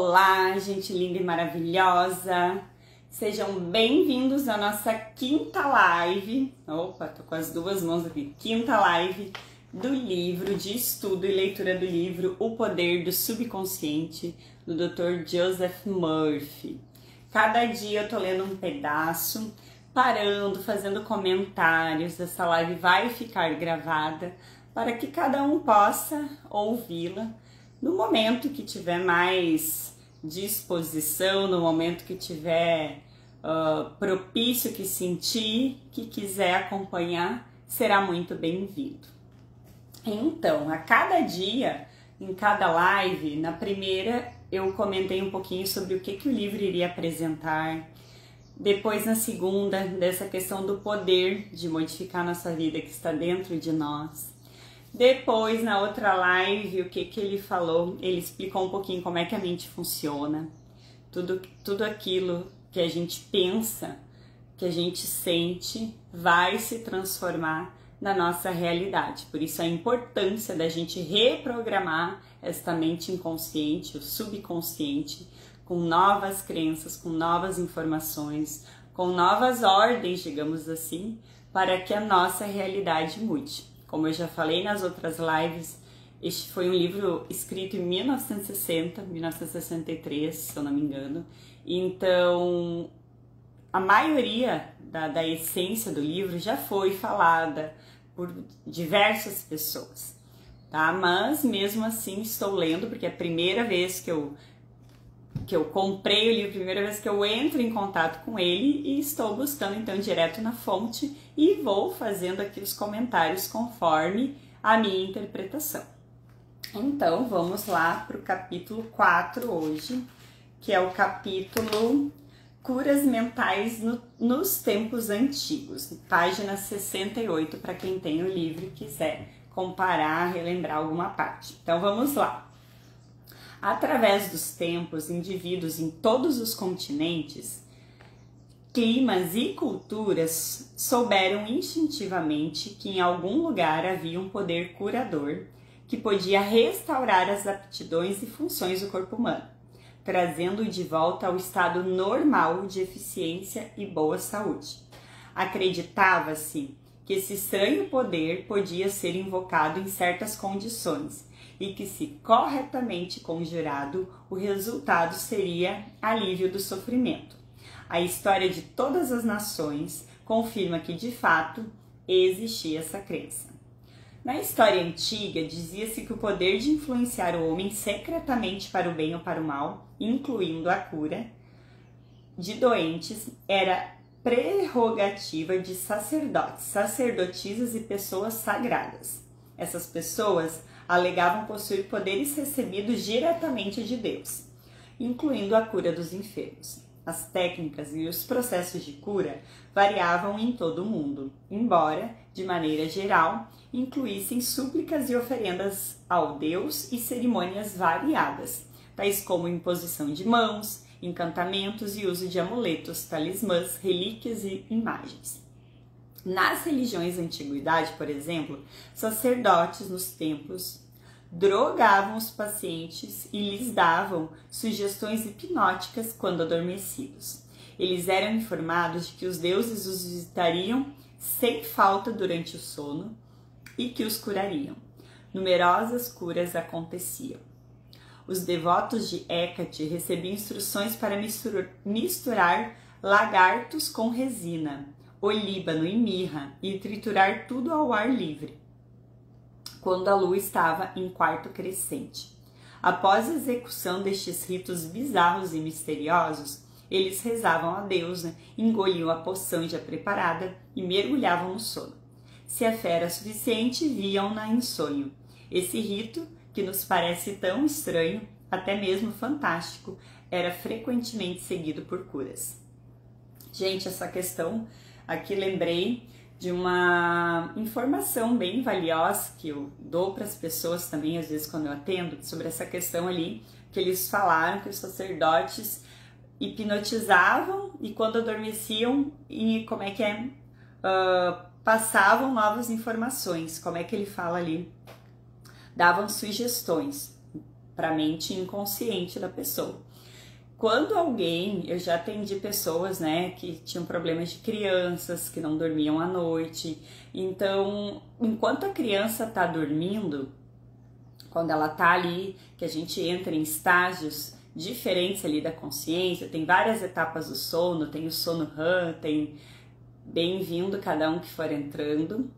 Olá, gente linda e maravilhosa! Sejam bem-vindos à nossa quinta live. Opa, tô com as duas mãos aqui. Quinta live do livro de estudo e leitura do livro O Poder do Subconsciente, do Dr. Joseph Murphy. Cada dia eu tô lendo um pedaço, parando, fazendo comentários. Essa live vai ficar gravada para que cada um possa ouvi-la no momento que tiver mais disposição, no momento que tiver propício, que sentir, que quiser acompanhar, será muito bem-vindo. Então, a cada dia, em cada live, na primeira eu comentei um pouquinho sobre o que o livro iria apresentar. Depois, na segunda, dessa questão do poder de modificar nossa vida que está dentro de nós. Depois, na outra live, o que ele falou? Ele explicou um pouquinho como é que a mente funciona. Tudo aquilo que a gente pensa, que a gente sente, vai se transformar na nossa realidade. Por isso a importância da gente reprogramar esta mente inconsciente, o subconsciente, com novas crenças, com novas informações, com novas ordens, digamos assim, para que a nossa realidade mude. Como eu já falei nas outras lives, este foi um livro escrito em 1960, 1963, se eu não me engano. Então, a maioria da essência do livro já foi falada por diversas pessoas, tá? Mas, mesmo assim, estou lendo, porque é a primeira vez que eu comprei o livro, a primeira vez que eu entro em contato com ele e estou buscando então direto na fonte e vou fazendo aqui os comentários conforme a minha interpretação. Então vamos lá para o capítulo 4 hoje, que é o capítulo Curas Mentais nos Tempos Antigos, página 68, para quem tem o livro e quiser comparar, relembrar alguma parte. Então vamos lá. Através dos tempos, indivíduos em todos os continentes, climas e culturas souberam instintivamente que em algum lugar havia um poder curador que podia restaurar as aptidões e funções do corpo humano, trazendo-o de volta ao estado normal de eficiência e boa saúde. Acreditava-se que esse estranho poder podia ser invocado em certas condições, e que, se corretamente conjurado, o resultado seria alívio do sofrimento. A história de todas as nações confirma que, de fato, existia essa crença. Na história antiga, dizia-se que o poder de influenciar o homem secretamente para o bem ou para o mal, incluindo a cura de doentes, era prerrogativa de sacerdotes, sacerdotisas e pessoas sagradas. Essas pessoas alegavam possuir poderes recebidos diretamente de Deus, incluindo a cura dos enfermos. As técnicas e os processos de cura variavam em todo o mundo, embora, de maneira geral, incluíssem súplicas e oferendas ao Deus e cerimônias variadas, tais como imposição de mãos, encantamentos e uso de amuletos, talismãs, relíquias e imagens. Nas religiões da antiguidade, por exemplo, sacerdotes nos templos drogavam os pacientes e lhes davam sugestões hipnóticas quando adormecidos. Eles eram informados de que os deuses os visitariam sem falta durante o sono e que os curariam. Numerosas curas aconteciam. Os devotos de Hécate recebiam instruções para misturar lagartos com resina, olíbano e mirra e triturar tudo ao ar livre, quando a lua estava em quarto crescente. Após a execução destes ritos bizarros e misteriosos, eles rezavam a Deus, engoliam a poção já preparada e mergulhavam no sono. Se a fé era suficiente, viam-na em sonho. Esse rito, que nos parece tão estranho, até mesmo fantástico, era frequentemente seguido por curas. Gente, essa questão aqui lembrei de uma informação bem valiosa que eu dou para as pessoas também, às vezes quando eu atendo, sobre essa questão ali, que eles falaram que os sacerdotes hipnotizavam e quando adormeciam, e como é que é, passavam novas informações, como é que ele fala ali, davam sugestões para a mente inconsciente da pessoa. Quando eu já atendi pessoas, né, que tinham problemas de crianças, que não dormiam à noite. Então, enquanto a criança está dormindo, quando ela tá ali, que a gente entra em estágios diferentes ali da consciência, tem várias etapas do sono, tem o sono REM, tem bem-vindo cada um que for entrando.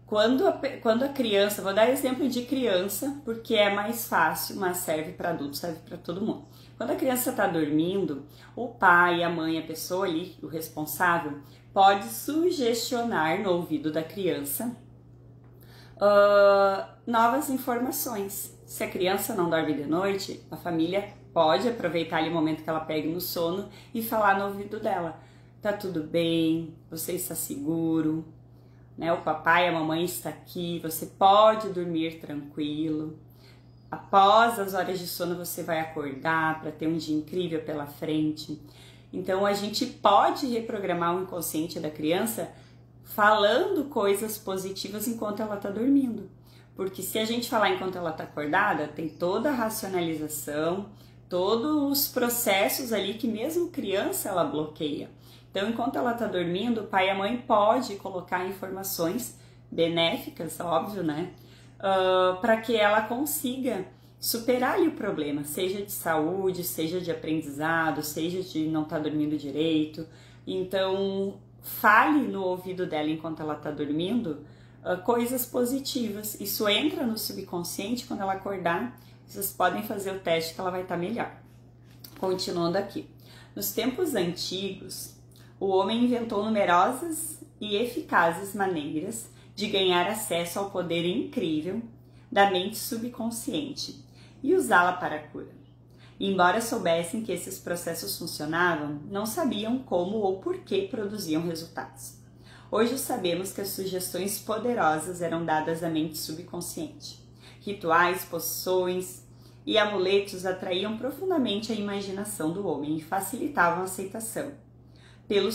Quando a criança, vou dar exemplo de criança, porque é mais fácil, mas serve para adulto, serve para todo mundo. Quando a criança está dormindo, o pai, a mãe, a pessoa ali, o responsável, pode sugestionar no ouvido da criança novas informações. Se a criança não dorme de noite, a família pode aproveitar ali o momento que ela pegue no sono e falar no ouvido dela: tá tudo bem, você está seguro, né? O papai e a mamãe está aqui, você pode dormir tranquilo. Após as horas de sono você vai acordar para ter um dia incrível pela frente. Então a gente pode reprogramar o inconsciente da criança falando coisas positivas enquanto ela está dormindo. Porque se a gente falar enquanto ela está acordada, tem toda a racionalização, todos os processos ali que mesmo criança ela bloqueia. Então, enquanto ela está dormindo, o pai e a mãe pode colocar informações benéficas, óbvio, né? Para que ela consiga superar ali o problema, seja de saúde, seja de aprendizado, seja de não estar dormindo direito. Então, fale no ouvido dela enquanto ela está dormindo coisas positivas. Isso entra no subconsciente, quando ela acordar, vocês podem fazer o teste que ela vai estar melhor. Continuando aqui. Nos tempos antigos, o homem inventou numerosas e eficazes maneiras de ganhar acesso ao poder incrível da mente subconsciente e usá-la para a cura. E embora soubessem que esses processos funcionavam, não sabiam como ou por que produziam resultados. Hoje sabemos que as sugestões poderosas eram dadas à mente subconsciente. Rituais, poções e amuletos atraíam profundamente a imaginação do homem e facilitavam a aceitação pelo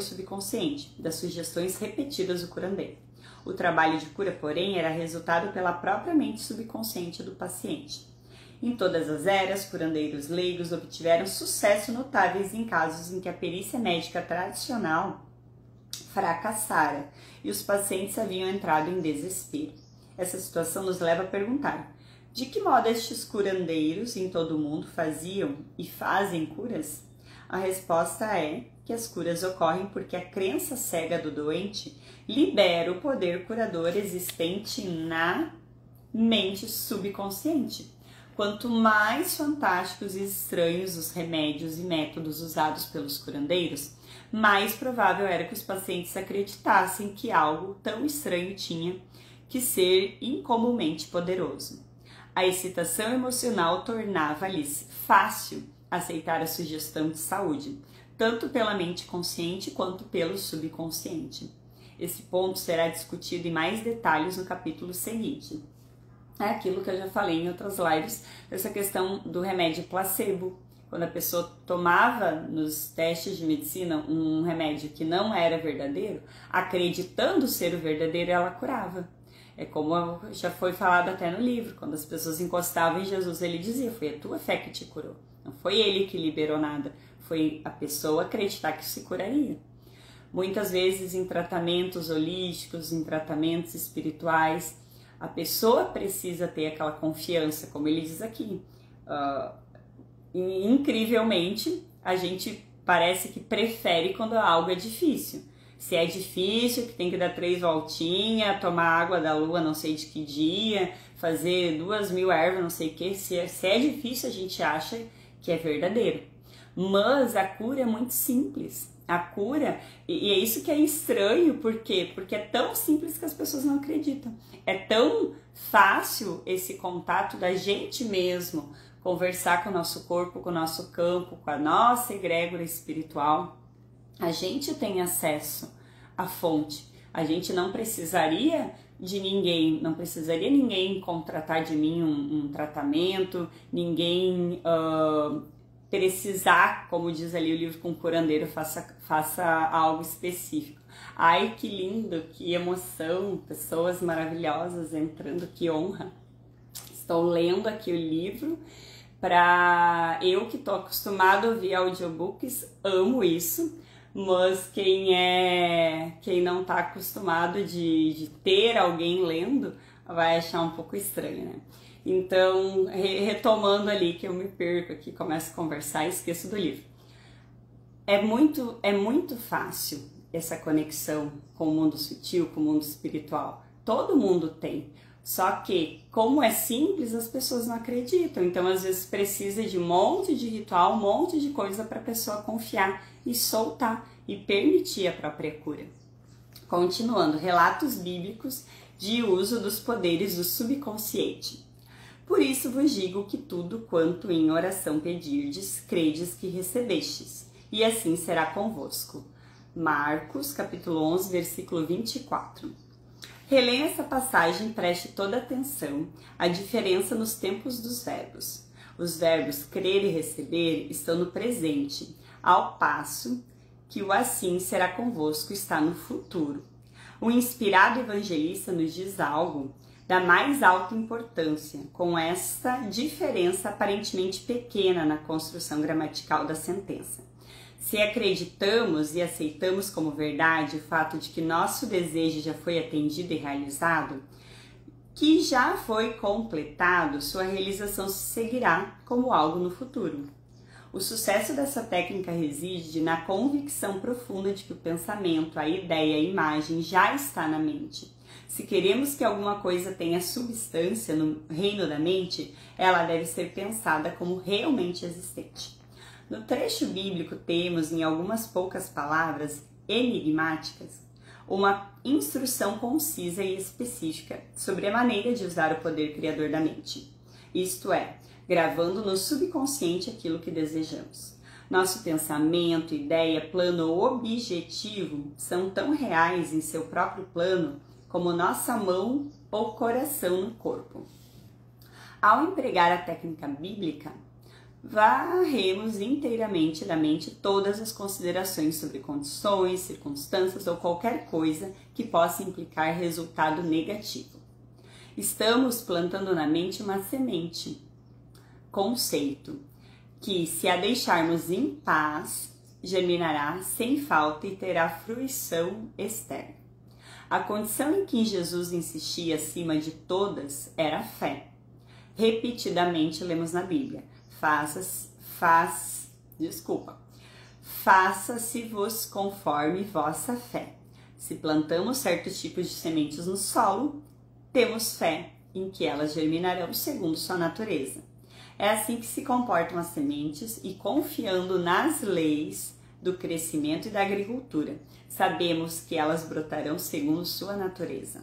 subconsciente das sugestões repetidas do curandeiro. O trabalho de cura, porém, era resultado pela própria mente subconsciente do paciente. Em todas as eras, curandeiros leigos obtiveram sucesso notáveis em casos em que a perícia médica tradicional fracassara e os pacientes haviam entrado em desespero. Essa situação nos leva a perguntar: de que modo estes curandeiros em todo o mundo faziam e fazem curas? A resposta é que as curas ocorrem porque a crença cega do doente libera o poder curador existente na mente subconsciente. Quanto mais fantásticos e estranhos os remédios e métodos usados pelos curandeiros, mais provável era que os pacientes acreditassem que algo tão estranho tinha que ser incomumente poderoso. A excitação emocional tornava-lhes fácil aceitar a sugestão de saúde, tanto pela mente consciente quanto pelo subconsciente. Esse ponto será discutido em mais detalhes no capítulo seguinte. É aquilo que eu já falei em outras lives, essa questão do remédio placebo. Quando a pessoa tomava nos testes de medicina um remédio que não era verdadeiro, acreditando ser o verdadeiro, ela curava. É como já foi falado até no livro, quando as pessoas encostavam em Jesus, ele dizia: foi a tua fé que te curou. Não foi ele que liberou nada, foi a pessoa acreditar que se curaria. Muitas vezes em tratamentos holísticos, em tratamentos espirituais, a pessoa precisa ter aquela confiança, como ele diz aqui. Incrivelmente, a gente parece que prefere quando algo é difícil. Se é difícil, que tem que dar 3 voltinhas, tomar água da lua não sei de que dia, fazer 2.000 ervas não sei o que. Se é difícil, a gente acha que é verdadeiro. Mas a cura é muito simples. A cura, e é isso que é estranho, por quê? Porque é tão simples que as pessoas não acreditam. É tão fácil esse contato da gente mesmo, conversar com o nosso corpo, com o nosso campo, com a nossa egrégora espiritual. A gente tem acesso à fonte. A gente não precisaria de ninguém, não precisaria ninguém contratar de mim um tratamento, ninguém precisar, como diz ali o livro, com o curandeiro, faça algo específico. Ai, que lindo, que emoção, pessoas maravilhosas entrando, que honra Estou lendo aqui o livro. Para eu que estou acostumado a ouvir audiobooks, amo isso, mas quem não está acostumado de ter alguém lendo vai achar um pouco estranho, né? Então, retomando ali que eu me perco aqui, começo a conversar e esqueço do livro. É muito fácil essa conexão com o mundo sutil, com o mundo espiritual. Todo mundo tem. Só que, como é simples, as pessoas não acreditam. Então, às vezes, precisa de um monte de ritual, um monte de coisa para a pessoa confiar e soltar e permitir a própria cura. Continuando, relatos bíblicos de uso dos poderes do subconsciente. Por isso vos digo que tudo quanto em oração pedirdes, credes que recebestes, e assim será convosco. Marcos, capítulo 11, versículo 24. Releia essa passagem e preste toda atenção à diferença nos tempos dos verbos. Os verbos crer e receber estão no presente, ao passo que o assim será convosco está no futuro. O inspirado evangelista nos diz algo da mais alta importância, com esta diferença aparentemente pequena na construção gramatical da sentença. Se acreditamos e aceitamos como verdade o fato de que nosso desejo já foi atendido e realizado, que já foi completado, sua realização seguirá como algo no futuro. O sucesso dessa técnica reside na convicção profunda de que o pensamento, a ideia, a imagem já está na mente. Se queremos que alguma coisa tenha substância no reino da mente, ela deve ser pensada como realmente existente. No trecho bíblico temos, em algumas poucas palavras enigmáticas, uma instrução concisa e específica sobre a maneira de usar o poder criador da mente. Isto é, gravando no subconsciente aquilo que desejamos. Nosso pensamento, ideia, plano ou objetivo são tão reais em seu próprio plano como nossa mão ou coração no corpo. Ao empregar a técnica bíblica, varremos inteiramente da mente todas as considerações sobre condições, circunstâncias ou qualquer coisa que possa implicar resultado negativo. Estamos plantando na mente uma semente, conceito, que se a deixarmos em paz, germinará sem falta e terá fruição externa. A condição em que Jesus insistia acima de todas era a fé. Repetidamente lemos na Bíblia: faça-se-vos conforme vossa fé. Se plantamos certos tipos de sementes no solo, temos fé em que elas germinarão segundo sua natureza. É assim que se comportam as sementes e, confiando nas leis do crescimento e da agricultura, sabemos que elas brotarão segundo sua natureza.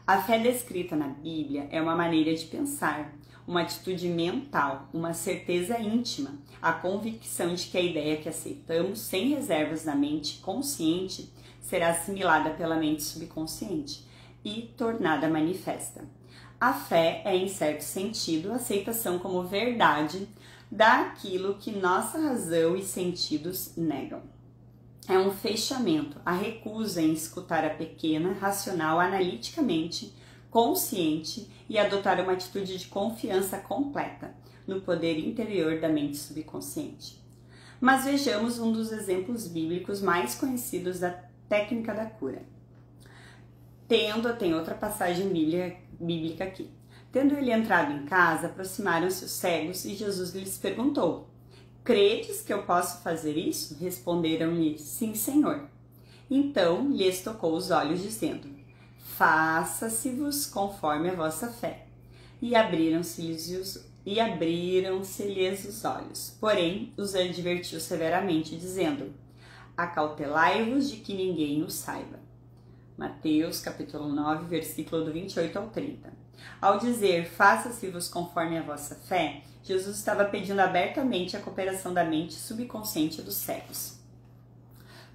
A fé descrita na Bíblia é uma maneira de pensar, uma atitude mental, uma certeza íntima, a convicção de que a ideia que aceitamos sem reservas na mente consciente será assimilada pela mente subconsciente e tornada manifesta. A fé é, em certo sentido, a aceitação como verdade daquilo que nossa razão e sentidos negam. É um fechamento, a recusa em escutar a pequena, racional, analiticamente, consciente e adotar uma atitude de confiança completa no poder interior da mente subconsciente. Mas vejamos um dos exemplos bíblicos mais conhecidos da técnica da cura. Tem outra passagem bíblica aqui. Tendo ele entrado em casa, aproximaram-se os cegos e Jesus lhes perguntou: credes que eu posso fazer isso? Responderam-lhe: sim, Senhor. Então lhes tocou os olhos, dizendo: faça-se-vos conforme a vossa fé. E abriram-se-lhes os olhos. Porém, os advertiu severamente, dizendo: acautelai-vos de que ninguém o saiba. Mateus, capítulo 9, versículo do 28 ao 30. Ao dizer, faça-se-vos conforme a vossa fé, Jesus estava pedindo abertamente a cooperação da mente subconsciente dos cegos,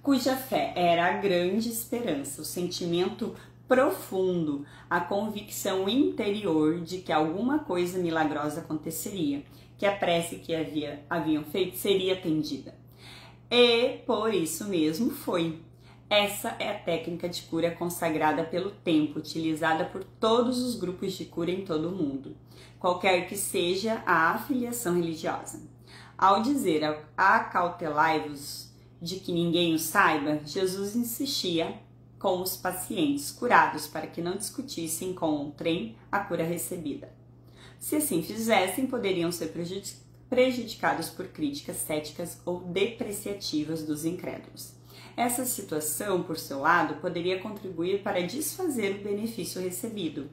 cuja fé era a grande esperança, o sentimento profundo, a convicção interior de que alguma coisa milagrosa aconteceria, que a prece que haviam feito seria atendida. E por isso mesmo foi. Essa é a técnica de cura consagrada pelo tempo, utilizada por todos os grupos de cura em todo o mundo, qualquer que seja a afiliação religiosa. Ao dizer acautelai-vos de que ninguém o saiba, Jesus insistia com os pacientes curados para que não discutissem com outrem a cura recebida. Se assim fizessem, poderiam ser prejudicados por críticas céticas ou depreciativas dos incrédulos. Essa situação, por seu lado, poderia contribuir para desfazer o benefício recebido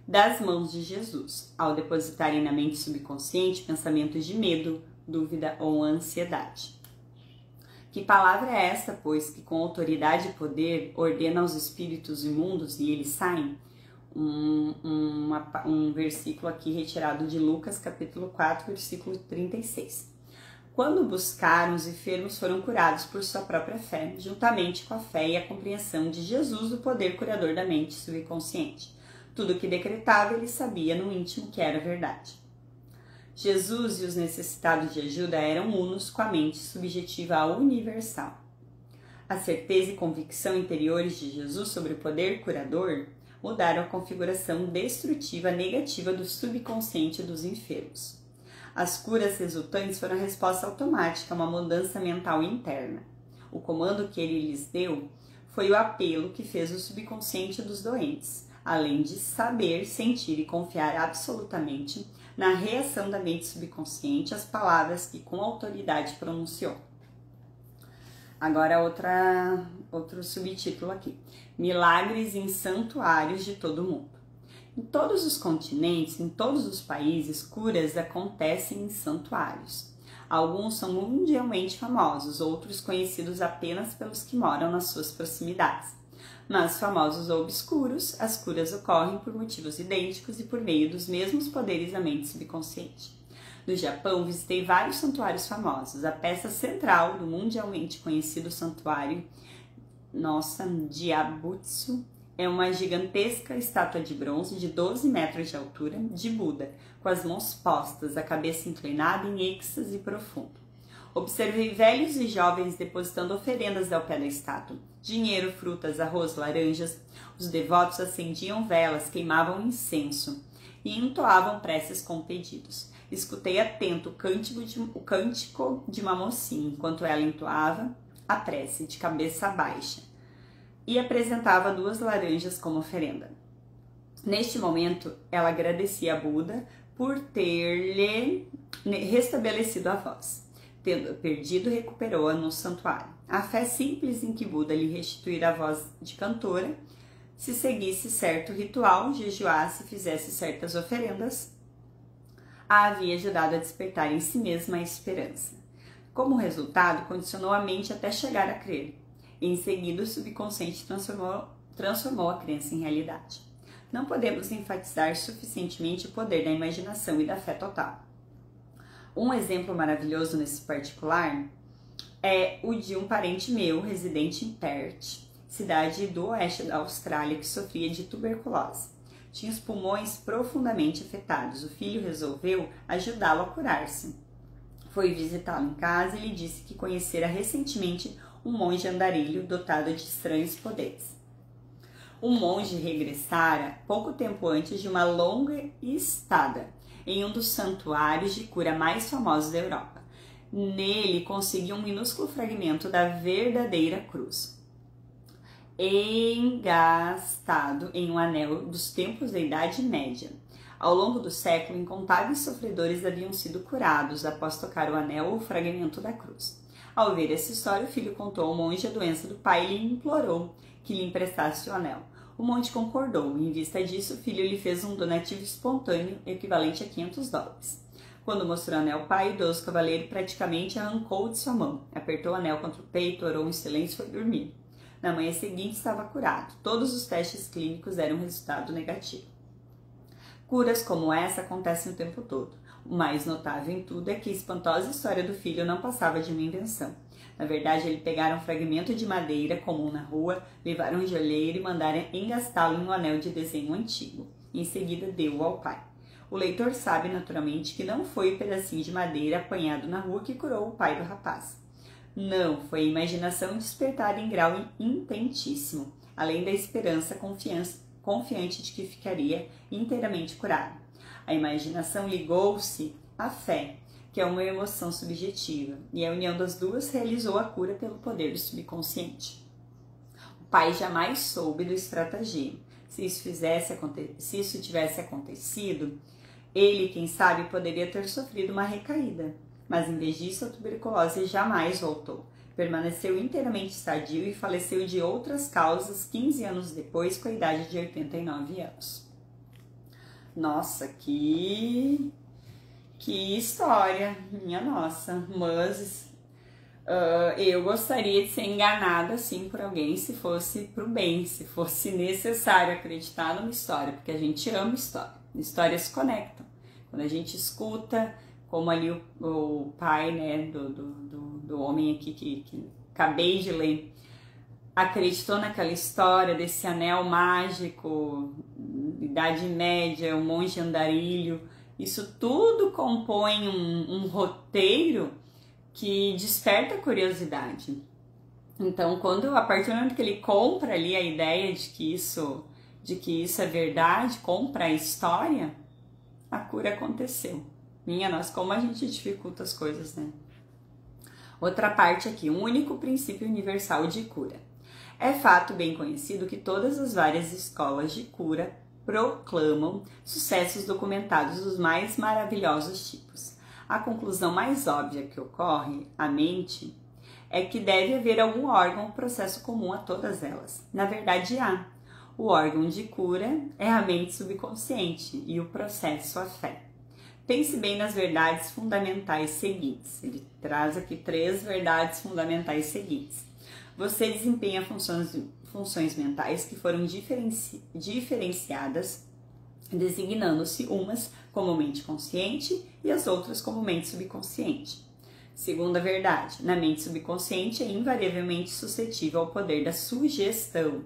das mãos de Jesus, ao depositarem na mente subconsciente pensamentos de medo, dúvida ou ansiedade. Que palavra é essa, pois, que com autoridade e poder ordena aos espíritos imundos e eles saem? Um versículo aqui retirado de Lucas, capítulo 4, versículo 36. Quando buscaram, os enfermos foram curados por sua própria fé, juntamente com a fé e a compreensão de Jesus do poder curador da mente subconsciente. Tudo o que decretava, ele sabia no íntimo que era verdade. Jesus e os necessitados de ajuda eram unos com a mente subjetiva universal. A certeza e convicção interiores de Jesus sobre o poder curador mudaram a configuração destrutiva negativa do subconsciente dos enfermos. As curas resultantes foram a resposta automática a uma mudança mental interna. O comando que ele lhes deu foi o apelo que fez o subconsciente dos doentes, além de saber, sentir e confiar absolutamente na reação da mente subconsciente às palavras que com autoridade pronunciou. Agora outro subtítulo aqui. Milagres em santuários de todo o mundo. Em todos os continentes, em todos os países, curas acontecem em santuários. Alguns são mundialmente famosos, outros conhecidos apenas pelos que moram nas suas proximidades. Mas famosos ou obscuros, as curas ocorrem por motivos idênticos e por meio dos mesmos poderes da mente subconsciente. No Japão, visitei vários santuários famosos. A peça central do mundialmente conhecido santuário Diabutsu é uma gigantesca estátua de bronze de 12 metros de altura de Buda, com as mãos postas, a cabeça inclinada em êxtase profundo. Observei velhos e jovens depositando oferendas ao pé da estátua. Dinheiro, frutas, arroz, laranjas. Os devotos acendiam velas, queimavam incenso e entoavam preces com pedidos. Escutei atento o cântico de uma mocinha, enquanto ela entoava a prece de cabeça baixa e apresentava 2 laranjas como oferenda. Neste momento, ela agradecia a Buda por ter-lhe restabelecido a voz. Tendo perdido, recuperou-a no santuário. A fé simples em que Buda lhe restituíra a voz de cantora, se seguisse certo ritual, jejuasse e fizesse certas oferendas, a havia ajudado a despertar em si mesma a esperança. Como resultado, condicionou a mente até chegar a crer. Em seguida, o subconsciente transformou a crença em realidade. Não podemos enfatizar suficientemente o poder da imaginação e da fé total. Um exemplo maravilhoso nesse particular é o de um parente meu, residente em Perth, cidade do oeste da Austrália, que sofria de tuberculose. Tinha os pulmões profundamente afetados. O filho resolveu ajudá-lo a curar-se. Foi visitá-lo em casa e lhe disse que conhecera recentemente um monge andarilho dotado de estranhos poderes. O monge regressara pouco tempo antes de uma longa estada em um dos santuários de cura mais famosos da Europa. Nele conseguiu um minúsculo fragmento da verdadeira cruz, engastado em um anel dos tempos da Idade Média. Ao longo do século, incontáveis sofredores haviam sido curados após tocar o anel ou o fragmento da cruz. Ao ver essa história, o filho contou ao monge a doença do pai e lhe implorou que lhe emprestasse o anel. O monge concordou. Em vista disso, o filho lhe fez um donativo espontâneo equivalente a $500. Quando mostrou o anel ao pai, o idoso cavaleiro praticamente arrancou de sua mão. Apertou o anel contra o peito, orou em silêncio e foi dormir. Na manhã seguinte estava curado. Todos os testes clínicos deram resultado negativo. Curas como essa acontecem o tempo todo. O mais notável em tudo é que a espantosa história do filho não passava de uma invenção. Na verdade, ele pegaram um fragmento de madeira comum na rua, levaram um joalheiro e mandaram engastá-lo em um anel de desenho antigo. Em seguida, deu-o ao pai. O leitor sabe naturalmente que não foi o pedacinho de madeira apanhado na rua que curou o pai do rapaz. Não, foi a imaginação despertada em grau intentíssimo, além da esperança confiante de que ficaria inteiramente curado. A imaginação ligou-se à fé, que é uma emoção subjetiva, e a união das duas realizou a cura pelo poder do subconsciente. O pai jamais soube do estratagema. Se isso tivesse acontecido, ele, quem sabe, poderia ter sofrido uma recaída. Mas em vez disso, a tuberculose jamais voltou. Permaneceu inteiramente sadio e faleceu de outras causas 15 anos depois, com a idade de 89 anos. Nossa, que história, minha nossa. Mas eu gostaria de ser enganada assim por alguém se fosse pro bem, se fosse necessário acreditar numa história, porque a gente ama história. Histórias conectam. Quando a gente escuta, como ali o pai, né, do homem aqui que acabei de ler, acreditou naquela história desse anel mágico, Idade Média, o monge andarilho, isso tudo compõe um roteiro que desperta curiosidade. Então, a partir do momento que ele compra ali a ideia de que isso é verdade, compra a história, a cura aconteceu. Minha nossa, como a gente dificulta as coisas, né? Outra parte aqui, um único princípio universal de cura. É fato bem conhecido que todas as várias escolas de cura proclamam sucessos documentados dos mais maravilhosos tipos. A conclusão mais óbvia que ocorre à mente é que deve haver algum órgão ou processo comum a todas elas. Na verdade, há. O órgão de cura é a mente subconsciente e o processo a fé. Pense bem nas verdades fundamentais seguintes. Ele traz aqui 3 verdades fundamentais seguintes. Você desempenha funções mentais que foram diferenciadas, designando-se umas como mente consciente e as outras como mente subconsciente. Segunda verdade, na mente subconsciente é invariavelmente suscetível ao poder da sugestão.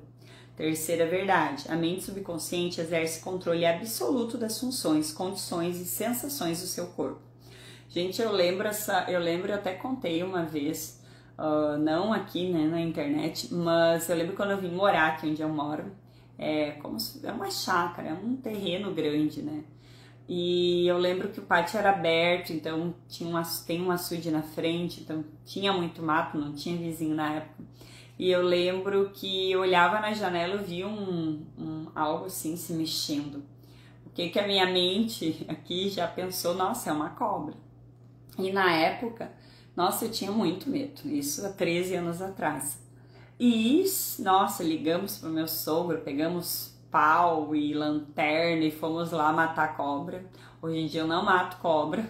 Terceira verdade, a mente subconsciente exerce controle absoluto das funções, condições e sensações do seu corpo. Gente, eu lembro, eu até contei uma vez, não aqui, né, na internet, mas eu lembro quando eu vim morar aqui onde eu moro, é uma chácara, é um terreno grande, né? E eu lembro que o pátio era aberto, então tem um açude na frente, então tinha muito mato, não tinha vizinho na época. E eu lembro que eu olhava na janela e via algo assim se mexendo. O que a minha mente aqui já pensou, nossa, é uma cobra. E na época, nossa, eu tinha muito medo, isso há 13 anos atrás. E, nossa, ligamos pro meu sogro, pegamos pau e lanterna e fomos lá matar a cobra. Hoje em dia eu não mato cobra,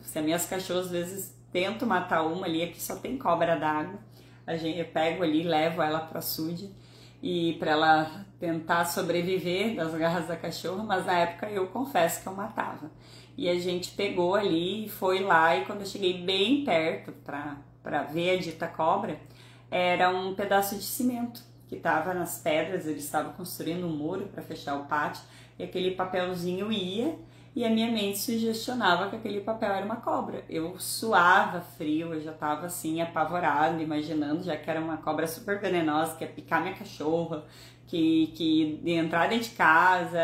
se as minhas cachorras às vezes tento matar uma ali, aqui só tem cobra d'água. Eu pego ali, levo ela para o açude e para ela tentar sobreviver das garras da cachorra, mas na época eu confesso que eu matava. E a gente pegou ali e foi lá, e quando eu cheguei bem perto para ver a dita cobra, era um pedaço de cimento que estava nas pedras, eles estavam construindo um muro para fechar o pátio, e aquele papelzinho ia, e a minha mente sugestionava que aquele papel era uma cobra. Eu suava frio, eu já estava assim apavorada, imaginando, já que era uma cobra super venenosa, que ia picar minha cachorra, que de entrar dentro de casa,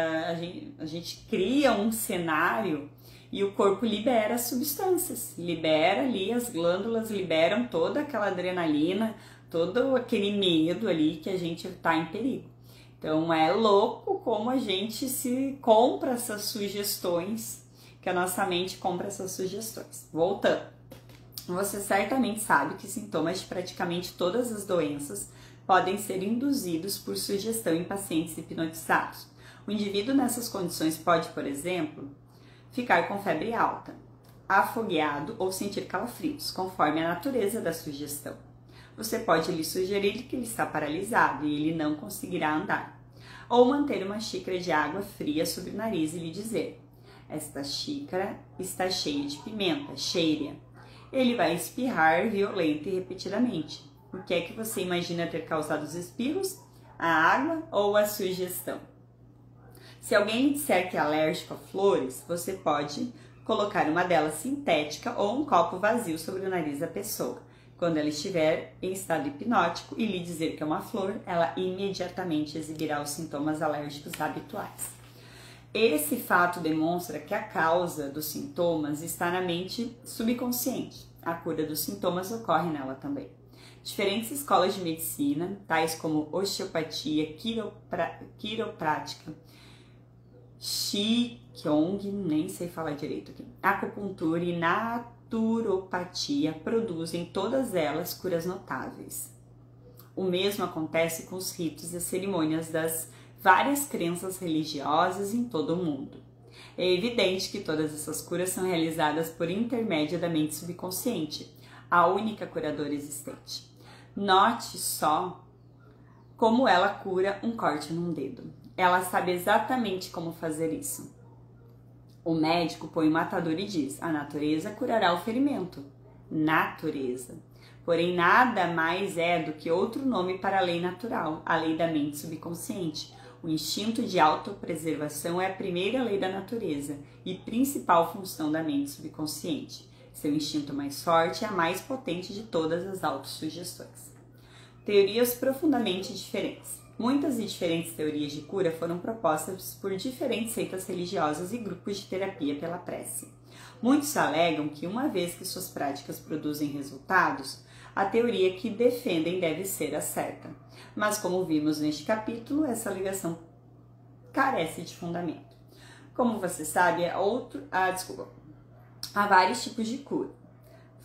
a gente cria um cenário e o corpo libera substâncias, libera ali, as glândulas liberam toda aquela adrenalina, todo aquele medo ali que a gente está em perigo. Então é louco como a gente se compra essas sugestões, que a nossa mente compra essas sugestões. Voltando, você certamente sabe que sintomas de praticamente todas as doenças podem ser induzidos por sugestão em pacientes hipnotizados. O indivíduo nessas condições pode, por exemplo, ficar com febre alta, afogueado ou sentir calafrios, conforme a natureza da sugestão. Você pode lhe sugerir que ele está paralisado e ele não conseguirá andar. Ou manter uma xícara de água fria sobre o nariz e lhe dizer: esta xícara está cheia de pimenta, cheire-a. Ele vai espirrar violenta e repetidamente. O que é que você imagina ter causado os espirros? A água ou a sugestão? Se alguém lhe disser que é alérgico a flores, você pode colocar uma delas sintética ou um copo vazio sobre o nariz da pessoa. Quando ela estiver em estado hipnótico e lhe dizer que é uma flor, ela imediatamente exibirá os sintomas alérgicos habituais. Esse fato demonstra que a causa dos sintomas está na mente subconsciente. A cura dos sintomas ocorre nela também. Diferentes escolas de medicina, tais como osteopatia, quiroprática, Qigong, nem sei falar direito aqui, acupuntura e naturopatia, produzem todas elas curas notáveis. O mesmo acontece com os ritos e cerimônias das várias crenças religiosas em todo o mundo. É evidente que todas essas curas são realizadas por intermédio da mente subconsciente, a única curadora existente. Note só como ela cura um corte num dedo. Ela sabe exatamente como fazer isso. O médico põe uma atadura e diz: a natureza curará o ferimento. Natureza. Porém, nada mais é do que outro nome para a lei natural, a lei da mente subconsciente. O instinto de autopreservação é a primeira lei da natureza e principal função da mente subconsciente. Seu instinto mais forte é a mais potente de todas as autossugestões. Teorias profundamente diferentes. Muitas e diferentes teorias de cura foram propostas por diferentes seitas religiosas e grupos de terapia pela prece. Muitos alegam que, uma vez que suas práticas produzem resultados, a teoria que defendem deve ser a certa. Mas, como vimos neste capítulo, essa alegação carece de fundamento. Como você sabe, há vários tipos de cura.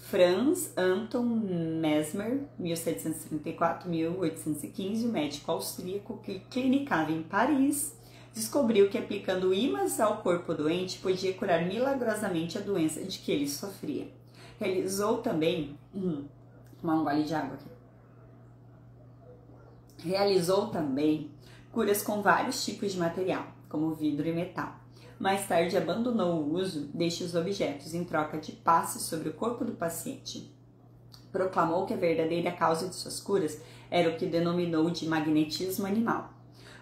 Franz Anton Mesmer, 1734-1815, o médico austríaco que clinicava em Paris, descobriu que aplicando ímãs ao corpo doente podia curar milagrosamente a doença de que ele sofria. Realizou também curas com vários tipos de material, como vidro e metal. Mais tarde abandonou o uso destes objetos em troca de passes sobre o corpo do paciente. Proclamou que a verdadeira causa de suas curas era o que denominou de magnetismo animal.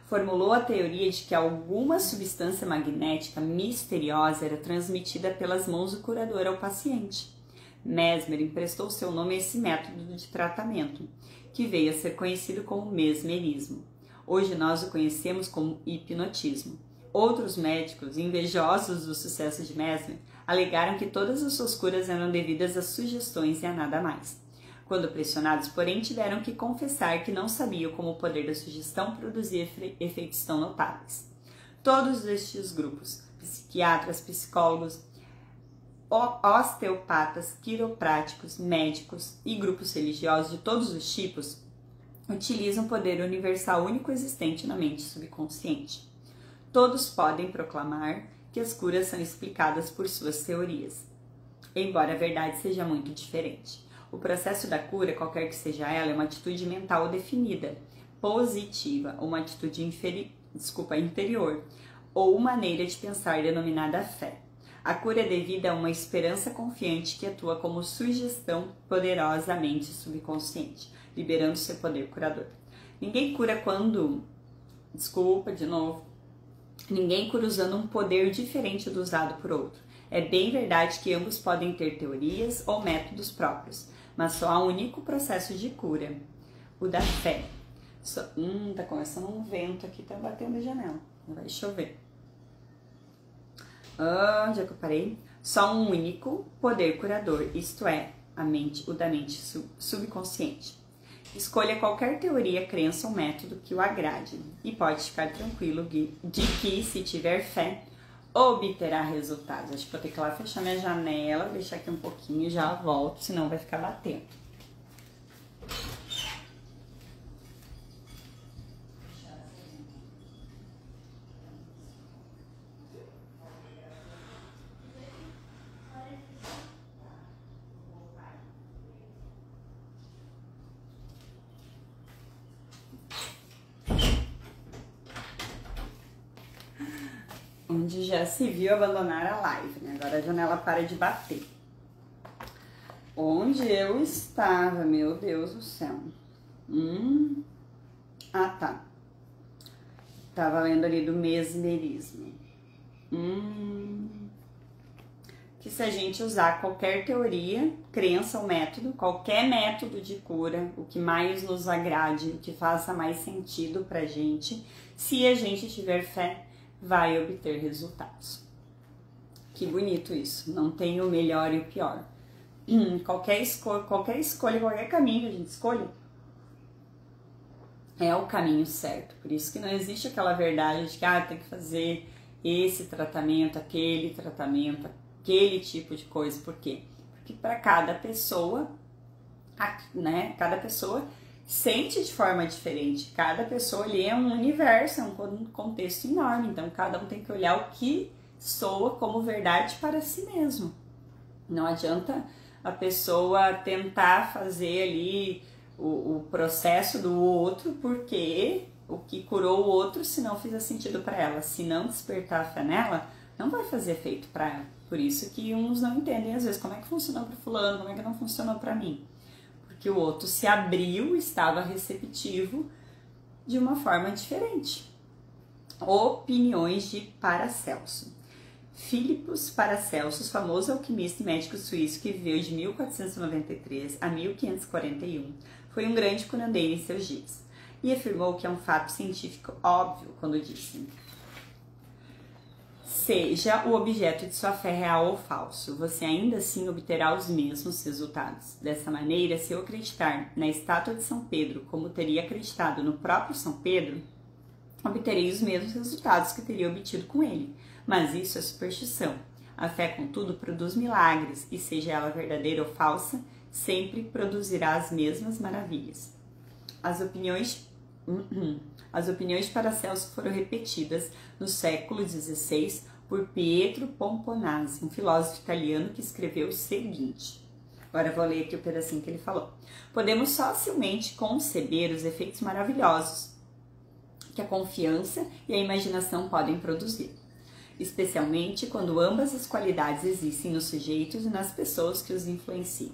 Formulou a teoria de que alguma substância magnética misteriosa era transmitida pelas mãos do curador ao paciente. Mesmer emprestou seu nome a esse método de tratamento, que veio a ser conhecido como mesmerismo. Hoje nós o conhecemos como hipnotismo. Outros médicos, invejosos do sucesso de Mesmer, alegaram que todas as suas curas eram devidas a sugestões e a nada mais. Quando pressionados, porém, tiveram que confessar que não sabiam como o poder da sugestão produzia efeitos tão notáveis. Todos estes grupos, psiquiatras, psicólogos, osteopatas, quiropráticos, médicos e grupos religiosos de todos os tipos, utilizam o poder universal único existente na mente subconsciente. Todos podem proclamar que as curas são explicadas por suas teorias, embora a verdade seja muito diferente. O processo da cura, qualquer que seja ela, é uma atitude mental definida, positiva, ou uma atitude interior, ou maneira de pensar denominada fé. A cura é devida a uma esperança confiante que atua como sugestão poderosamente subconsciente, liberando seu poder curador. Ninguém cura Ninguém cura usando um poder diferente do usado por outro. É bem verdade que ambos podem ter teorias ou métodos próprios, mas só há um único processo de cura, o da fé. Tá começando um vento aqui, tá batendo a janela, vai chover. Onde é que eu parei? Só um único poder curador, isto é, o da mente subconsciente. Escolha qualquer teoria, crença ou método que o agrade e pode ficar tranquilo de que, se tiver fé, obterá resultados. Acho que vou ter que ir lá fechar minha janela, deixar aqui um pouquinho e já volto, senão vai ficar batendo. Onde já se viu abandonar a live, né? Agora a janela para de bater. Onde eu estava, meu Deus do céu. Ah, tá. Tava lendo ali do mesmerismo. que se a gente usar qualquer teoria, crença ou método, qualquer método de cura, o que mais nos agrade, o que faça mais sentido pra gente, se a gente tiver fé, vai obter resultados. Que bonito isso, não tem o melhor e o pior. Qualquer escolha, qualquer caminho que a gente escolhe, é o caminho certo. Por isso que não existe aquela verdade de que tem que fazer esse tratamento, aquele tipo de coisa. Por quê? Porque para cada pessoa, né, cada pessoa sente de forma diferente. Cada pessoa ali é um universo, é um contexto enorme. Então cada um tem que olhar o que soa como verdade para si mesmo. Não adianta a pessoa tentar fazer ali o processo do outro, porque o que curou o outro, se não fizer sentido para ela, se não despertar a fé nela, não vai fazer efeito para ela. Por isso que uns não entendem às vezes como é que funcionou para fulano, como é que não funcionou para mim. Porque o outro se abriu, estava receptivo de uma forma diferente. Opiniões de Paracelso. Philippus Paracelsus, famoso alquimista e médico suíço que viveu de 1493 a 1541, foi um grande curandeiro em seus dias e afirmou que é um fato científico óbvio quando disse: seja o objeto de sua fé real ou falso, você ainda assim obterá os mesmos resultados. Dessa maneira, se eu acreditar na estátua de São Pedro como teria acreditado no próprio São Pedro, obterei os mesmos resultados que teria obtido com ele. Mas isso é superstição. A fé, contudo, produz milagres e, seja ela verdadeira ou falsa, sempre produzirá as mesmas maravilhas. As opiniões de Paracelso foram repetidas no século XVI por Pietro Pomponazzi, um filósofo italiano que escreveu o seguinte. Agora vou ler aqui o pedacinho que ele falou. Podemos facilmente conceber os efeitos maravilhosos que a confiança e a imaginação podem produzir, especialmente quando ambas as qualidades existem nos sujeitos e nas pessoas que os influenciam.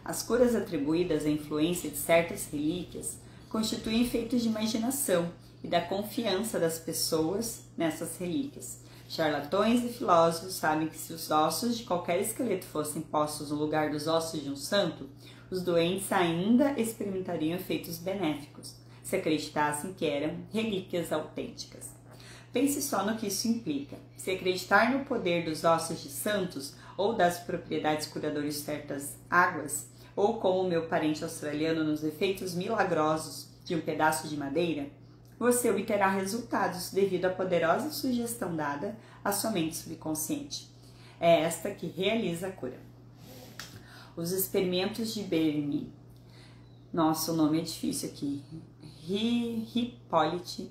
As curas atribuídas à influência de certas relíquias constituem efeitos de imaginação e da confiança das pessoas nessas relíquias. Charlatões e filósofos sabem que se os ossos de qualquer esqueleto fossem postos no lugar dos ossos de um santo, os doentes ainda experimentariam efeitos benéficos, se acreditassem que eram relíquias autênticas. Pense só no que isso implica. Se acreditar no poder dos ossos de santos ou das propriedades curadoras de certas águas, ou como meu parente australiano nos efeitos milagrosos de um pedaço de madeira, você obterá resultados devido à poderosa sugestão dada à sua mente subconsciente. É esta que realiza a cura. Os experimentos de Berni. Nossa, o nome é difícil aqui. Hippolyte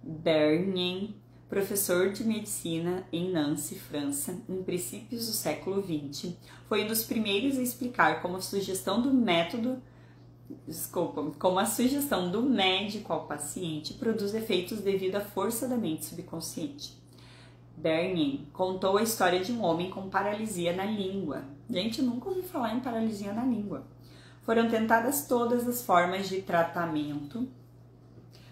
Bernin, professor de medicina em Nancy, França, em princípios do século XX, foi um dos primeiros a explicar como a sugestão do médico ao paciente produz efeitos devido à força da mente subconsciente. Bernin contou a história de um homem com paralisia na língua. Gente, eu nunca ouvi falar em paralisia na língua. Foram tentadas todas as formas de tratamento,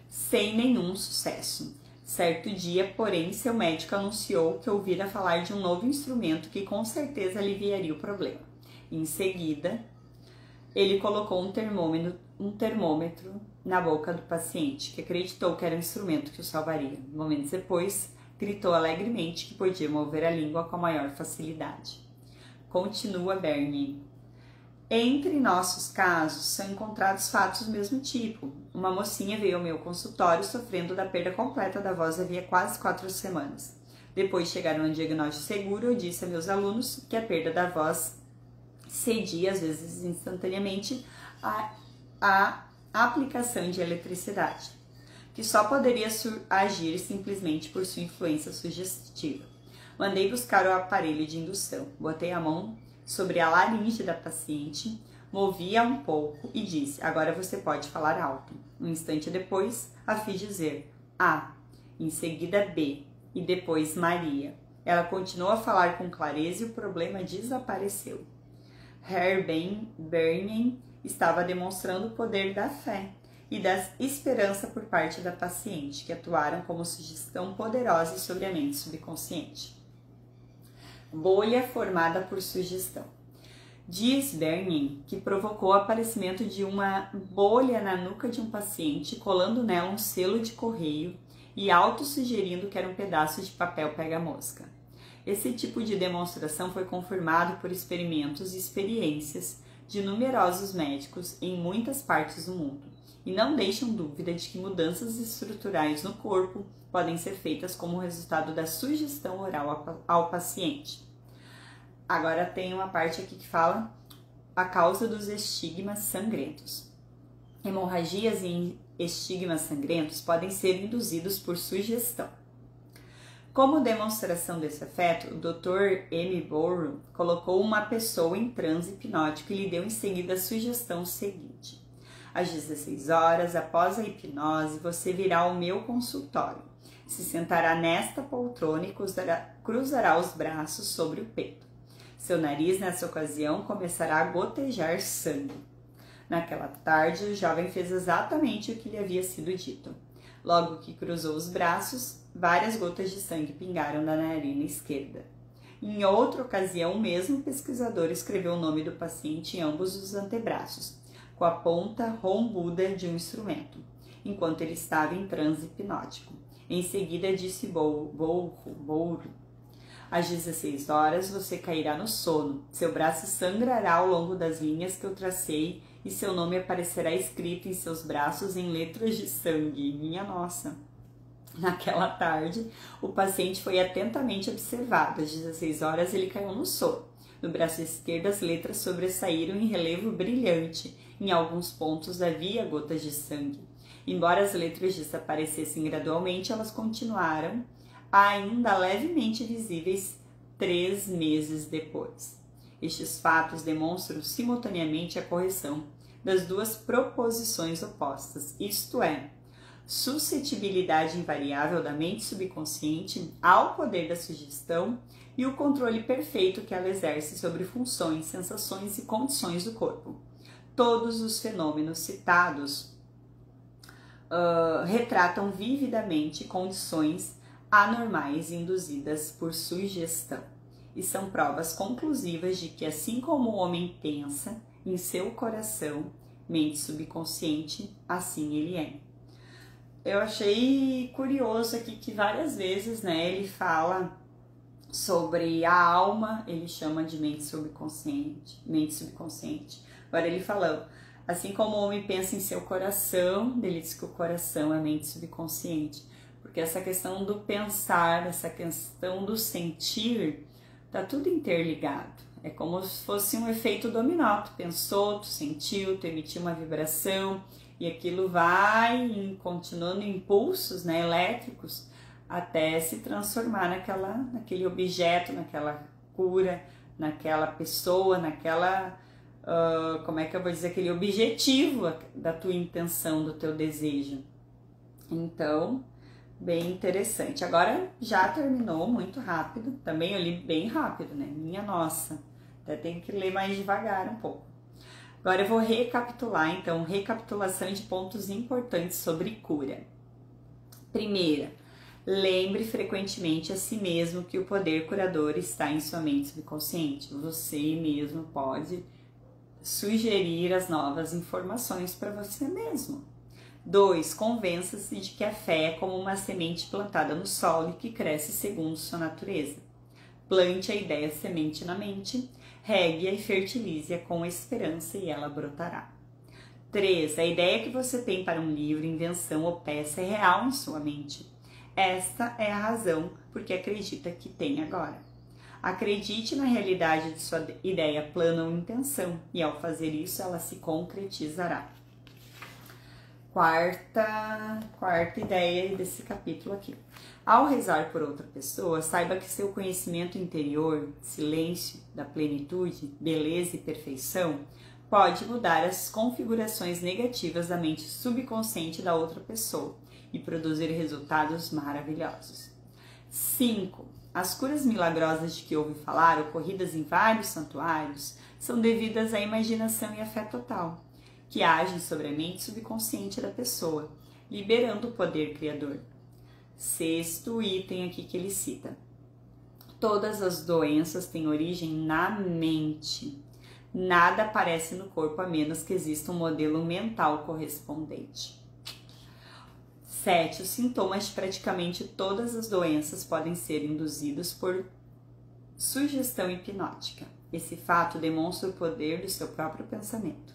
sem nenhum sucesso. Certo dia, porém, seu médico anunciou que ouvira falar de um novo instrumento que com certeza aliviaria o problema. Em seguida, ele colocou um termômetro na boca do paciente, que acreditou que era um instrumento que o salvaria. Momentos depois, gritou alegremente que podia mover a língua com a maior facilidade. Continua Bernin. Entre nossos casos, são encontrados fatos do mesmo tipo. Uma mocinha veio ao meu consultório sofrendo da perda completa da voz havia quase 4 semanas. Depois de chegar a um diagnóstico seguro, eu disse a meus alunos que a perda da voz cedia, às vezes instantaneamente, à aplicação de eletricidade, que só poderia agir simplesmente por sua influência sugestiva. Mandei buscar o aparelho de indução, botei a mão sobre a laringe da paciente, movi-a um pouco e disse: agora você pode falar alto. Um instante depois, a fiz dizer A, em seguida B e depois Maria. Ela continuou a falar com clareza e o problema desapareceu. Herr Bernin estava demonstrando o poder da fé e da esperança por parte da paciente, que atuaram como sugestão poderosa sobre a mente subconsciente. Bolha formada por sugestão. Diz Bernin que provocou o aparecimento de uma bolha na nuca de um paciente, colando nela um selo de correio e autossugerindo que era um pedaço de papel pega-mosca. Esse tipo de demonstração foi confirmado por experimentos e experiências de numerosos médicos em muitas partes do mundo e não deixam dúvida de que mudanças estruturais no corpo podem ser feitas como resultado da sugestão oral ao paciente. Agora tem uma parte aqui que fala a causa dos estigmas sangrentos. Hemorragias e estigmas sangrentos podem ser induzidos por sugestão. Como demonstração desse efeito, o Dr. M. Bourne colocou uma pessoa em transe hipnótico e lhe deu em seguida a sugestão seguinte: às 16 horas, após a hipnose, você virá ao meu consultório, se sentará nesta poltrona e cruzará os braços sobre o peito. Seu nariz, nessa ocasião, começará a gotejar sangue. Naquela tarde, o jovem fez exatamente o que lhe havia sido dito. Logo que cruzou os braços, várias gotas de sangue pingaram da narina esquerda. Em outra ocasião, o mesmo pesquisador escreveu o nome do paciente em ambos os antebraços, com a ponta rombuda de um instrumento, enquanto ele estava em transe hipnótico. Em seguida, disse Bourne: às 16 horas, você cairá no sono. Seu braço sangrará ao longo das linhas que eu tracei e seu nome aparecerá escrito em seus braços em letras de sangue. Minha nossa! Naquela tarde, o paciente foi atentamente observado. Às 16 horas, ele caiu no sono. No braço esquerdo, as letras sobressaíram em relevo brilhante. Em alguns pontos havia gotas de sangue. Embora as letras desaparecessem gradualmente, elas continuaram ainda levemente visíveis 3 meses depois. Estes fatos demonstram simultaneamente a correção das duas proposições opostas, isto é, suscetibilidade invariável da mente subconsciente ao poder da sugestão e o controle perfeito que ela exerce sobre funções, sensações e condições do corpo. Todos os fenômenos citados retratam vividamente condições anormais induzidas por sugestão e são provas conclusivas de que, assim como o homem pensa em seu coração, mente subconsciente, assim ele é. Eu achei curioso aqui que várias vezes, né, ele fala sobre a alma, ele chama de mente subconsciente. Agora ele falou, assim como o homem pensa em seu coração, ele diz que o coração é mente subconsciente. Porque essa questão do pensar, essa questão do sentir, tá tudo interligado. É como se fosse um efeito dominó. Tu pensou, tu sentiu, tu emitiu uma vibração e aquilo vai continuando impulsos, né, elétricos até se transformar naquele objeto, naquela cura, naquela pessoa, naquela, como é que eu vou dizer, aquele objetivo da tua intenção, do teu desejo. Então, bem interessante. Agora já terminou muito rápido. Também eu li bem rápido, né? Minha nossa. Até tenho que ler mais devagar um pouco. Agora eu vou recapitular, então, recapitulação de pontos importantes sobre cura. Primeira, lembre frequentemente a si mesmo que o poder curador está em sua mente subconsciente. Você mesmo pode sugerir as novas informações para você mesmo. 2. Convença-se de que a fé é como uma semente plantada no solo e que cresce segundo sua natureza. Plante a ideia semente na mente, regue-a e fertilize-a com esperança e ela brotará. 3. A ideia que você tem para um livro, invenção ou peça é real em sua mente. Esta é a razão por que acredita que tem agora. Acredite na realidade de sua ideia, plano ou intenção e ao fazer isso ela se concretizará. Quarta ideia desse capítulo aqui. Ao rezar por outra pessoa, saiba que seu conhecimento interior, silêncio, da plenitude, beleza e perfeição, pode mudar as configurações negativas da mente subconsciente da outra pessoa e produzir resultados maravilhosos. 5. As curas milagrosas de que ouvi falar, ocorridas em vários santuários, são devidas à imaginação e à fé total, que agem sobre a mente subconsciente da pessoa, liberando o poder criador. 6º item aqui que ele cita. Todas as doenças têm origem na mente. Nada aparece no corpo a menos que exista um modelo mental correspondente. 7. Os sintomas de praticamente todas as doenças podem ser induzidos por sugestão hipnótica. Esse fato demonstra o poder do seu próprio pensamento.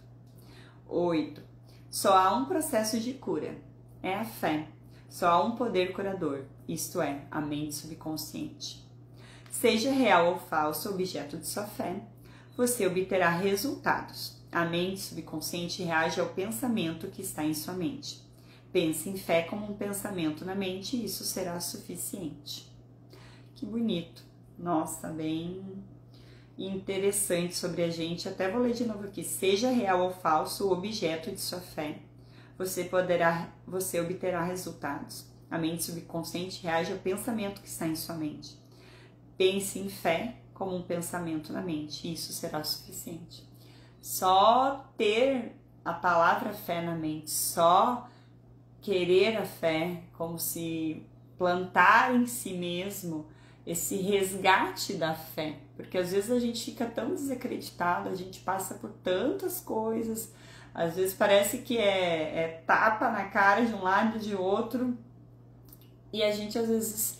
8. Só há um processo de cura, é a fé. Só há um poder curador, isto é, a mente subconsciente. Seja real ou falso o objeto de sua fé, você obterá resultados. A mente subconsciente reage ao pensamento que está em sua mente. Pense em fé como um pensamento na mente e isso será suficiente. Que bonito. Nossa, bem interessante sobre a gente. Até vou ler de novo aqui. Seja real ou falso o objeto de sua fé, você obterá resultados. A mente subconsciente reage ao pensamento que está em sua mente. Pense em fé como um pensamento na mente, e isso será suficiente. Só ter a palavra fé na mente, só querer a fé, como se plantar em si mesmo esse resgate da fé, porque às vezes a gente fica tão desacreditado, a gente passa por tantas coisas, às vezes parece que é tapa na cara de um lado e de outro, e a gente às vezes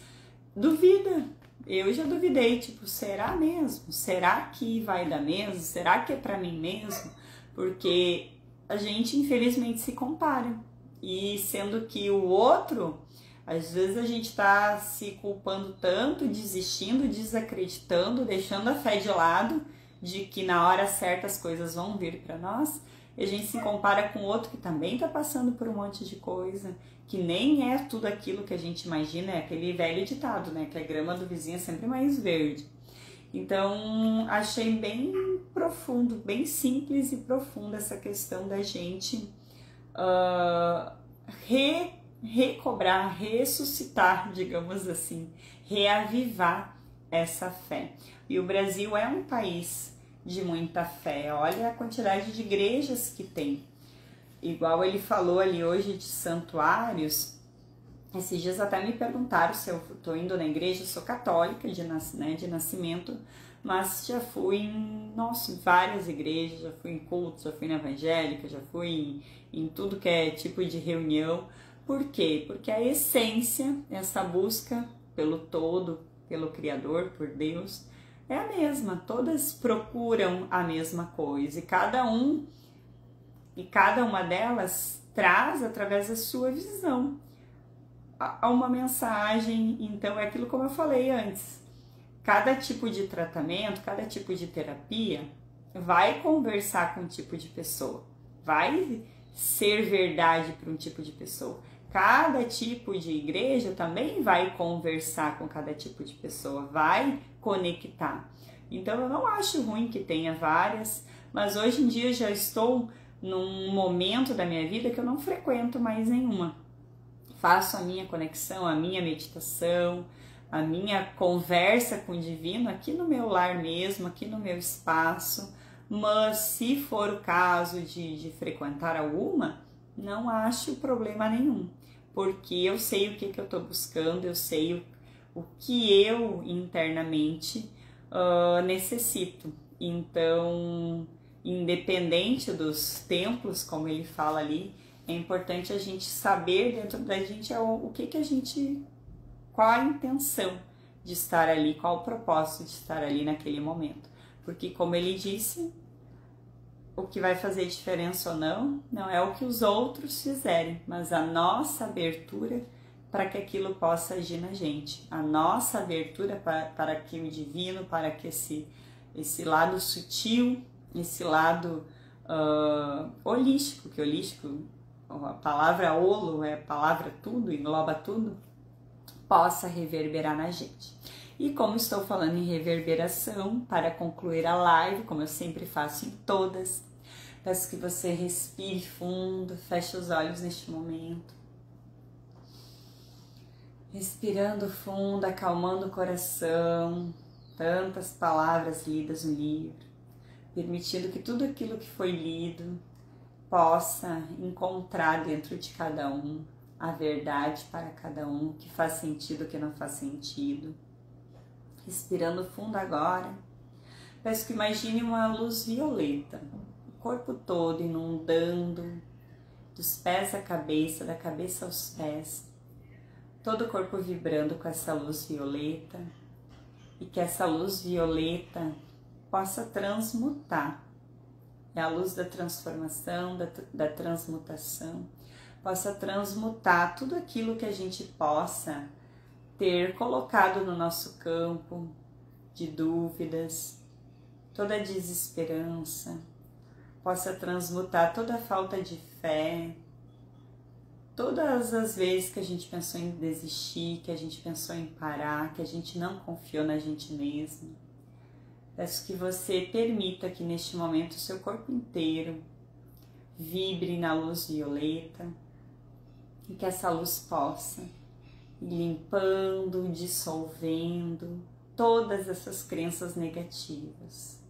duvida. Eu já duvidei, tipo, será mesmo? Será que vai dar mesmo? Será que é pra mim mesmo? Porque a gente infelizmente se compara, e sendo que o outro, às vezes a gente tá se culpando tanto, desistindo, desacreditando, deixando a fé de lado, de que na hora certa as coisas vão vir pra nós, e a gente se compara com outro que também tá passando por um monte de coisa, que nem é tudo aquilo que a gente imagina, é aquele velho ditado, né, que a grama do vizinho é sempre mais verde. Então, achei bem profundo, bem simples e profundo essa questão da gente recobrar, ressuscitar, digamos assim, reavivar essa fé. E o Brasil é um país de muita fé. Olha a quantidade de igrejas que tem. Igual ele falou ali hoje de santuários, esses dias até me perguntaram se eu estou indo na igreja. Eu sou católica de nascimento, mas já fui em várias igrejas, já fui em cultos, já fui na evangélica, já fui em tudo que é tipo de reunião. Por quê? Porque a essência, essa busca pelo todo, pelo Criador, por Deus, é a mesma. Todas procuram a mesma coisa e cada uma delas traz, através da sua visão, uma mensagem. Então é aquilo como eu falei antes, cada tipo de tratamento, cada tipo de terapia vai conversar com um tipo de pessoa, vai ser verdade para um tipo de pessoa. Cada tipo de igreja também vai conversar com cada tipo de pessoa, vai conectar. Então eu não acho ruim que tenha várias, mas hoje em dia eu já estou num momento da minha vida que eu não frequento mais nenhuma. Faço a minha conexão, a minha meditação, a minha conversa com o divino aqui no meu lar mesmo, aqui no meu espaço. Mas se for o caso de frequentar alguma, não acho problema nenhum, porque eu sei o que eu estou buscando, eu sei o que eu internamente necessito. Então, independente dos templos, como ele fala ali, é importante a gente saber dentro da gente qual a intenção de estar ali, qual o propósito de estar ali naquele momento. Porque, como ele disse, o que vai fazer diferença ou não é o que os outros fizerem, mas a nossa abertura para que aquilo possa agir na gente, a nossa abertura para que o divino, para que esse lado sutil, esse lado holístico, que holístico, a palavra holo é a palavra tudo, engloba tudo, possa reverberar na gente. E como estou falando em reverberação, para concluir a live, como eu sempre faço em todas, peço que você respire fundo, feche os olhos neste momento. Respirando fundo, acalmando o coração, tantas palavras lidas no livro, permitindo que tudo aquilo que foi lido possa encontrar dentro de cada um a verdade para cada um, o que faz sentido, o que não faz sentido. Respirando fundo agora. Peço que imagine uma luz violeta, o corpo todo inundando, dos pés à cabeça, da cabeça aos pés, todo o corpo vibrando com essa luz violeta, e que essa luz violeta possa transmutar. É a luz da transformação, da transmutação, possa transmutar tudo aquilo que a gente possa ter colocado no nosso campo de dúvidas, toda a desesperança, possa transmutar toda a falta de fé, todas as vezes que a gente pensou em desistir, que a gente pensou em parar, que a gente não confiou na gente mesmo. Peço que você permita que neste momento o seu corpo inteiro vibre na luz violeta e que essa luz possa ir limpando, dissolvendo todas essas crenças negativas,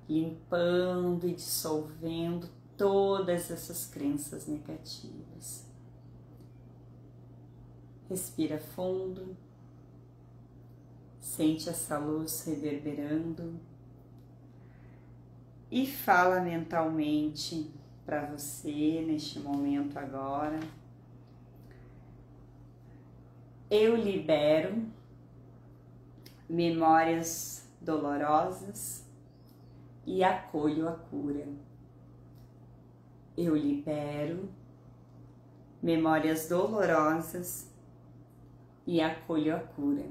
limpando e dissolvendo todas essas crenças negativas. Respira fundo, sente essa luz reverberando e fala mentalmente para você neste momento agora: eu libero memórias dolorosas e acolho a cura. Eu libero memórias dolorosas e acolho a cura.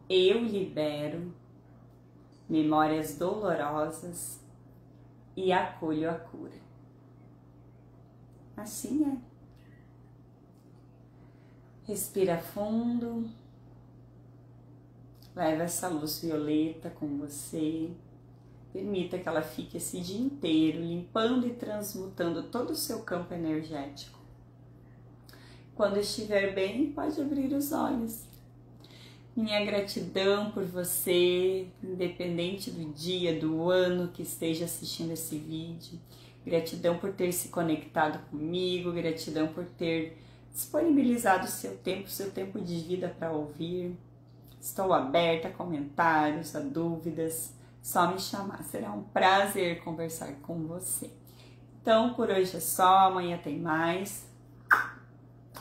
Eu libero memórias dolorosas e acolho a cura. Assim é. Respira fundo. Leva essa luz violeta com você. Permita que ela fique esse dia inteiro limpando e transmutando todo o seu campo energético. Quando estiver bem, pode abrir os olhos. Minha gratidão por você, independente do dia, do ano que esteja assistindo esse vídeo. Gratidão por ter se conectado comigo, gratidão por ter disponibilizado o seu tempo de vida para ouvir. Estou aberta a comentários, a dúvidas, só me chamar. Será um prazer conversar com você. Então, por hoje é só, amanhã tem mais.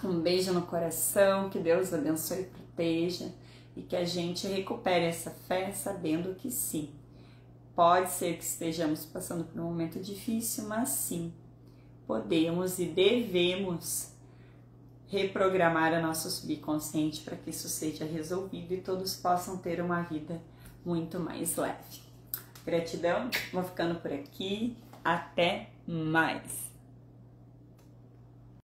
Um beijo no coração, que Deus abençoe e proteja e que a gente recupere essa fé sabendo que sim, pode ser que estejamos passando por um momento difícil, mas sim, podemos e devemos reprogramar o nosso subconsciente para que isso seja resolvido e todos possam ter uma vida muito mais leve. Gratidão, vou ficando por aqui, até mais!